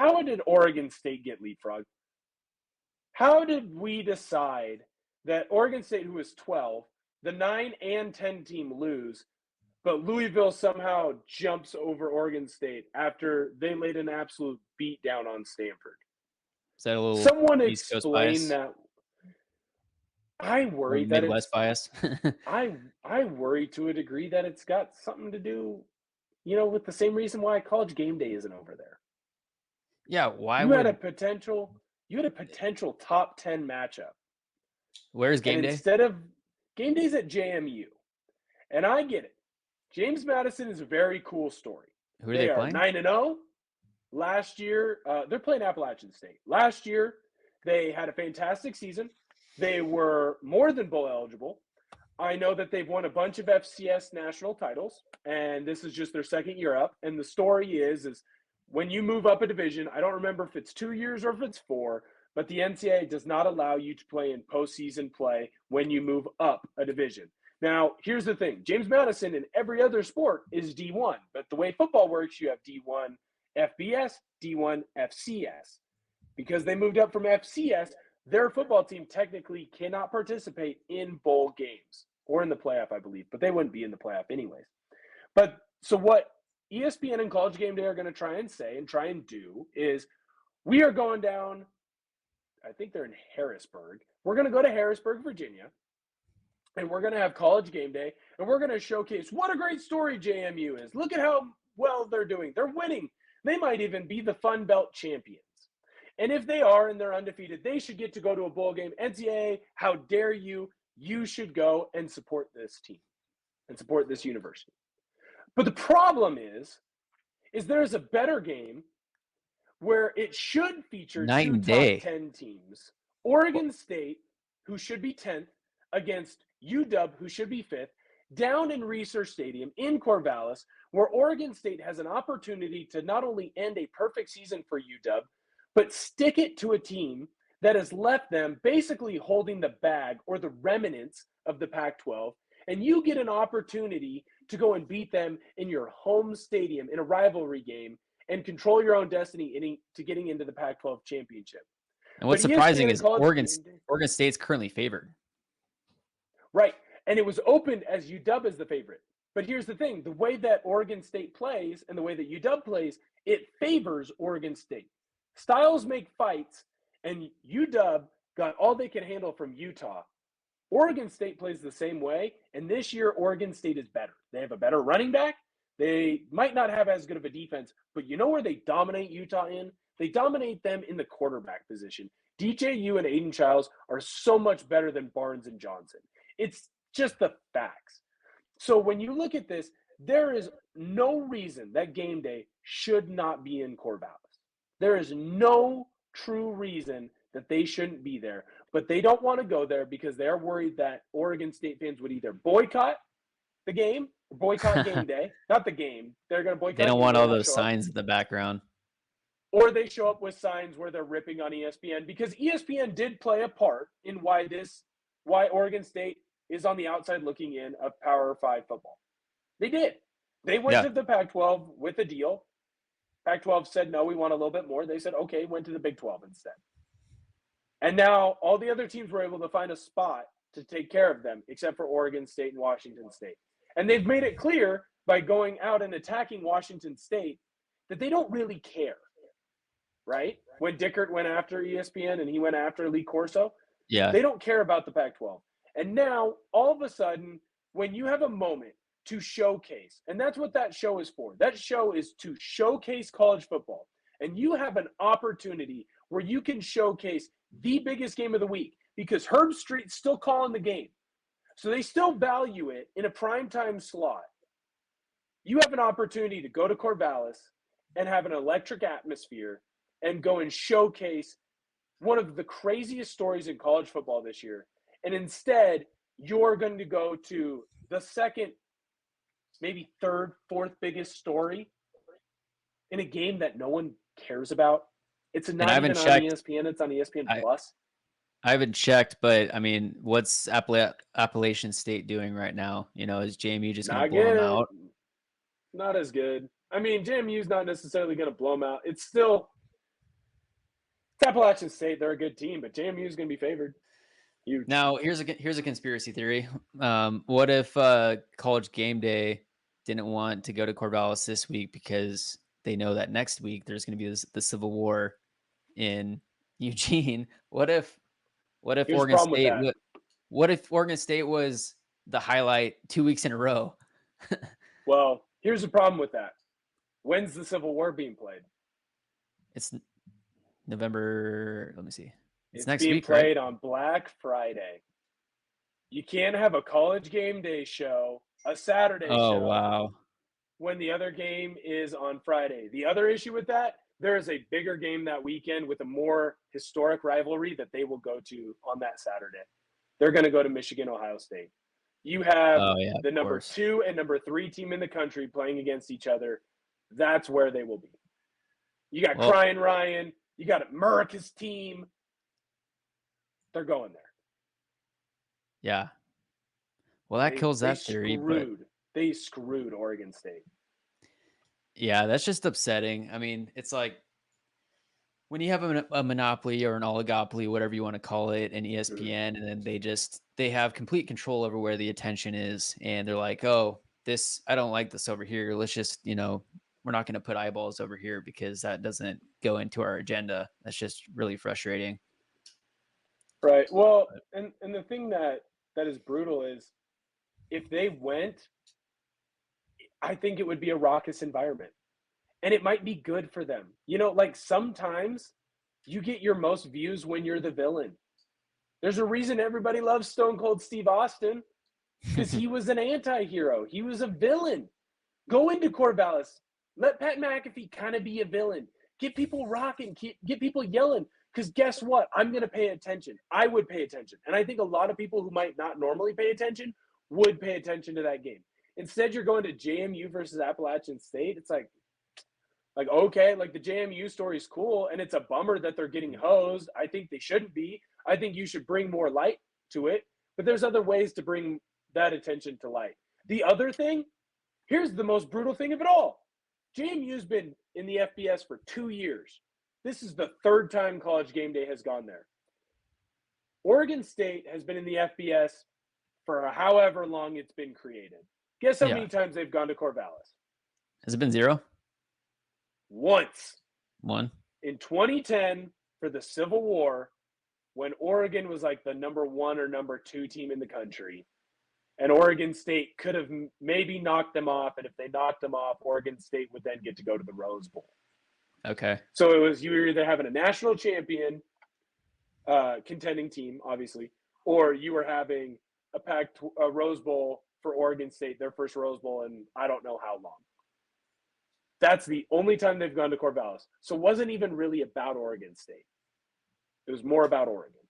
how did Oregon State get leapfrogged? How did we decide that Oregon State, who was 12, the 9 and 10 team lose, but Louisville somehow jumps over Oregon State after they laid an absolute beat down on Stanford? Is that a little Someone East Coast bias? explain that. I worry that Midwest bias. I worry to a degree that it's got something to do, with the same reason why College Game Day isn't over there. Yeah, why You had a would potential top 10 matchup. Where's Game And Day? instead of Game Day's at JMU. And I get it. James Madison is a very cool story. Who are they are playing? 9-0. Last year, they're playing Appalachian State. Last year, they had a fantastic season. They were more than bowl eligible. I know that they've won a bunch of FCS national titles, and this is just their second year up. And the story is when you move up a division, I don't remember if it's 2 years or if it's 4, but the NCAA does not allow you to play in postseason play when you move up a division. Now, here's the thing. James Madison in every other sport is D1, but the way football works, you have D1 FBS, D1 FCS. Because they moved up from FCS, their football team technically cannot participate in bowl games or in the playoff, I believe, but they wouldn't be in the playoff anyways. But so what ESPN and College Game Day are going to try and say and try and do is we are going down, I think they're in Harrisburg. We're going to go to Harrisburg, Virginia, and we're going to have College Game Day, and we're going to showcase what a great story JMU is. Look at how well they're doing. They're winning. They might even be the Fun Belt champions. And if they are and they're undefeated, they should get to go to a bowl game. NCAA, how dare you? You should go and support this team and support this university. But the problem is there's a better game where it should feature Night two and top day. 10 teams. Oregon State, who should be 10th, against UW, who should be 5th, down in Research Stadium in Corvallis, where Oregon State has an opportunity to not only end a perfect season for UW, but stick it to a team that has left them basically holding the bag or the remnants of the Pac-12, and you get an opportunity to go and beat them in your home stadium in a rivalry game and control your own destiny to getting into the Pac-12 championship. And what's surprising is Oregon State's currently favored. Right. And it was opened as UW as the favorite. But here's the thing. The way that Oregon State plays and the way that UW plays, it favors Oregon State. Styles make fights, and UW got all they can handle from Utah. Oregon State plays the same way, and this year Oregon State is better. They have a better running back. They might not have as good of a defense, but you know where they dominate Utah in? They dominate them in the quarterback position. DJU and Aiden Childs are so much better than Barnes and Johnson. It's just the facts. So when you look at this, there is no reason that Game Day should not be in Corvallis. There is no true reason that they shouldn't be there, but they don't want to go there because they're worried that Oregon State fans would either boycott the game or boycott Game Day. Not the game. They're going to boycott. They don't want all those signs in the background. Or they show up with signs where they're ripping on ESPN, because ESPN did play a part in why Oregon State is on the outside looking in of Power 5 football. They did. They went to the Pac-12 with a deal. Pac-12 said, no, we want a little bit more. They said, okay, went to the Big 12 instead. And now all the other teams were able to find a spot to take care of them, except for Oregon State and Washington State. And they've made it clear by going out and attacking Washington State that they don't really care, right? When Dickert went after ESPN and he went after Lee Corso, they don't care about the Pac-12. And now, all of a sudden, when you have a moment to showcase, and that's what that show is for. That show is to showcase college football. And you have an opportunity where you can showcase the biggest game of the week, because Herb Street's still calling the game. So they still value it in a primetime slot. You have an opportunity to go to Corvallis and have an electric atmosphere and go and showcase one of the craziest stories in college football this year. And instead, you're going to go to the second, maybe third, fourth biggest story in a game that no one cares about. It's not even on ESPN. It's on ESPN Plus. I haven't checked, but I mean, what's Appalachian State doing right now? You know, is JMU just going to blow them out? Not as good. I mean, JMU's not necessarily going to blow them out. It's still It's Appalachian State. They're a good team, but JMU is going to be favored. Huge. Now, here's a conspiracy theory. What if College Game Day didn't want to go to Corvallis this week because they know that next week there's going to be the Civil War in Eugene? What if Here's the Oregon problem with State? that. What if Oregon State was the highlight 2 weeks in a row? Well, here's the problem with that. When's the Civil War being played? It's November. Let me see. It's next being week, played right? on Black Friday. You can't have a College Game Day show, a Saturday Oh, show, wow. when the other game is on Friday. The other issue with that, there is a bigger game that weekend with a more historic rivalry that they will go to on that Saturday. They're going to go to Michigan, Ohio State. You have Oh, yeah, the of number course. 2 and number 3 team in the country playing against each other. That's where they will be. You got Well, Crying Ryan. You got America's team. They're going there. yeah. Well, that kills They that theory, but They screwed Oregon State. yeah, that's just upsetting. I mean, it's like when you have a monopoly or an oligopoly, whatever you want to call it, an ESPN, and then they have complete control over where the attention is, and they're like, oh, this, I don't like this over here. Let's just, we're not going to put eyeballs over here because that doesn't go into our agenda. That's just really frustrating. Right. Well, and the thing that is brutal is if they went, I think it would be a raucous environment. And it might be good for them. Like sometimes you get your most views when you're the villain. There's a reason everybody loves Stone Cold Steve Austin because he was an anti-hero. He was a villain. Go into Corvallis. Let Pat McAfee kind of be a villain. Get people rocking. Get people yelling. Because guess what? I'm going to pay attention. I would pay attention. And I think a lot of people who might not normally pay attention would pay attention to that game. Instead, you're going to JMU versus Appalachian State. It's like, okay, like the JMU story is cool, and it's a bummer that they're getting hosed. I think they shouldn't be. I think you should bring more light to it. But there's other ways to bring that attention to light. The other thing, here's the most brutal thing of it all. JMU's been in the FBS for 2 years. This is the third time College Game Day has gone there. Oregon State has been in the FBS for however long it's been created. Guess how many times they've gone to Corvallis? Has it been 0? Once. 1. In 2010, for the Civil War, when Oregon was like the number 1 or number 2 team in the country, and Oregon State could have maybe knocked them off, and if they knocked them off, Oregon State would then get to go to the Rose Bowl. Okay. So it was, you were either having a national champion contending team, obviously, or you were having a Rose Bowl for Oregon State, their first Rose Bowl in I don't know how long. That's the only time they've gone to Corvallis. So it wasn't even really about Oregon State. It was more about Oregon.